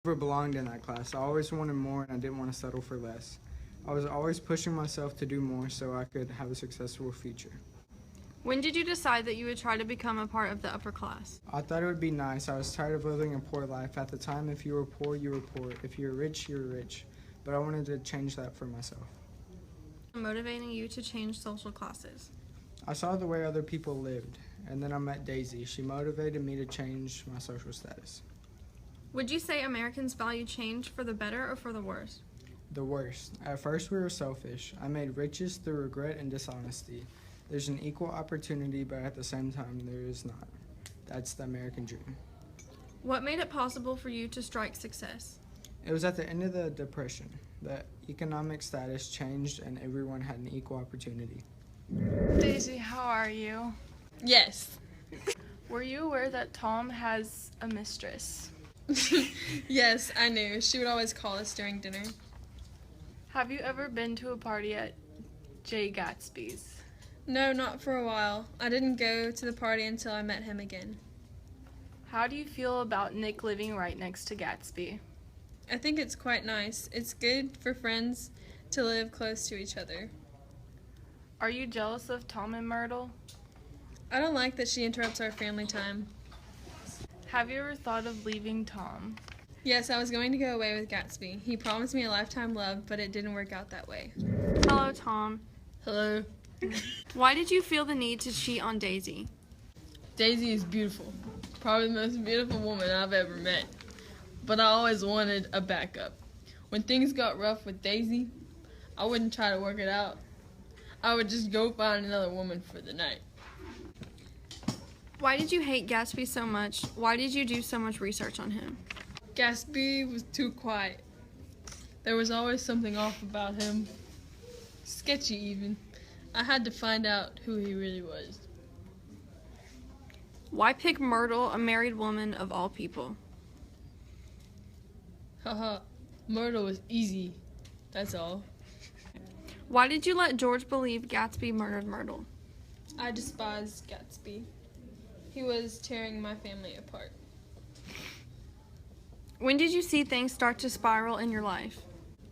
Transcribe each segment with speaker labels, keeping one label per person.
Speaker 1: Never belonged in that class. I always wanted more and I didn't want to settle for less. I was always pushing myself to do more so I could have a successful future.
Speaker 2: When did you decide that you would try to become a part of the upper class?
Speaker 1: I thought it would be nice. I was tired of living a poor life. At the time, if you were poor, you were poor. If you were rich, you were rich. But I wanted to change that for myself.
Speaker 2: Motivating you to change social classes?
Speaker 1: I saw the way other people lived, and then I met Daisy. She motivated me to change my social status.
Speaker 2: Would you say Americans value change for the better or for the worse?
Speaker 1: The worst. At first, we were selfish. I made riches through regret and dishonesty. There's an equal opportunity, but at the same time, there is not. That's the American dream.
Speaker 2: What made it possible for you to strike success?
Speaker 1: It was at the end of the Depression. The economic status changed and everyone had an equal opportunity.
Speaker 3: Daisy, how are you?
Speaker 4: Yes.
Speaker 3: Were you aware that Tom has a mistress?
Speaker 4: Yes, I knew. She would always call us during dinner.
Speaker 3: Have you ever been to a party at Gatsby's?
Speaker 4: No, not for a while. I didn't go to the party until I met him again.
Speaker 3: How do you feel about Nick living right next to Gatsby?
Speaker 4: I think it's quite nice. It's good for friends to live close to each other.
Speaker 3: Are you jealous of Tom and Myrtle?
Speaker 4: I don't like that she interrupts our family time.
Speaker 3: Have you ever thought of leaving Tom?
Speaker 4: Yes, I was going to go away with Gatsby. He promised me a lifetime love, but it didn't work out that way.
Speaker 2: Hello, Tom.
Speaker 5: Hello.
Speaker 2: Why did you feel the need to cheat on Daisy?
Speaker 5: Daisy is beautiful. Probably the most beautiful woman I've ever met. But I always wanted a backup. When things got rough with Daisy, I wouldn't try to work it out. I would just go find another woman for the night.
Speaker 2: Why did you hate Gatsby so much? Why did you do so much research on him?
Speaker 5: Gatsby was too quiet. There was always something off about him. Sketchy even. I had to find out who he really was.
Speaker 2: Why pick Myrtle, a married woman of all people?
Speaker 5: Haha, Myrtle was easy. That's all.
Speaker 2: Why did you let George believe Gatsby murdered Myrtle?
Speaker 4: I despised Gatsby. He was tearing my family apart.
Speaker 2: When did you see things start to spiral in your life?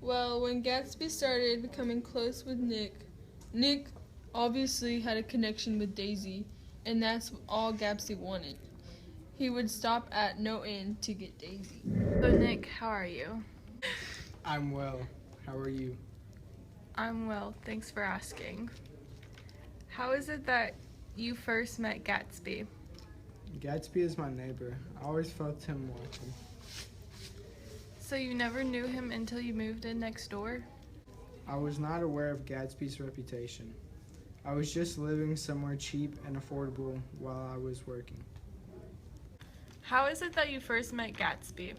Speaker 5: Well, when Gatsby started becoming close with Nick obviously had a connection with Daisy, and that's all Gatsby wanted. He would stop at no end to get Daisy.
Speaker 3: So Nick, how are you?
Speaker 1: I'm well. How are you?
Speaker 3: I'm well, thanks for asking. How is it that you first met Gatsby?
Speaker 1: Gatsby is my neighbor. I always felt him watching.
Speaker 3: So you never knew him until you moved in next door?
Speaker 1: I was not aware of Gatsby's reputation. I was just living somewhere cheap and affordable while I was working.
Speaker 3: How is it that you first met Gatsby?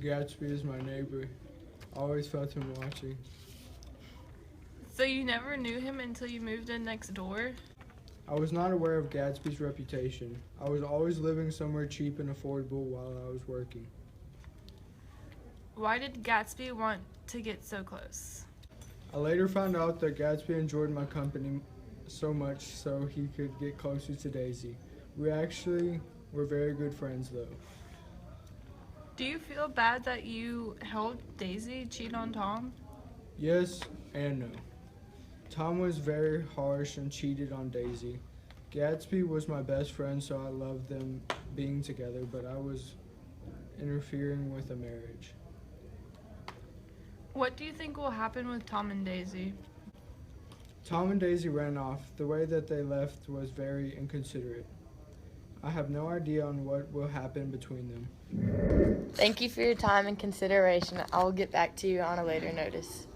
Speaker 1: Gatsby is my neighbor. I always felt him watching.
Speaker 3: So you never knew him until you moved in next door?
Speaker 1: I was not aware of Gatsby's reputation. I was always living somewhere cheap and affordable while I was working.
Speaker 3: Why did Gatsby want to get so close?
Speaker 1: I later found out that Gatsby enjoyed my company so much so he could get closer to Daisy. We actually were very good friends though.
Speaker 3: Do you feel bad that you helped Daisy cheat on Tom?
Speaker 1: Yes and no. Tom was very harsh and cheated on Daisy. Gatsby was my best friend, so I loved them being together, but I was interfering with a marriage.
Speaker 3: What do you think will happen with Tom and Daisy?
Speaker 1: Tom and Daisy ran off. The way that they left was very inconsiderate. I have no idea on what will happen between them.
Speaker 6: Thank you for your time and consideration. I will get back to you on a later notice.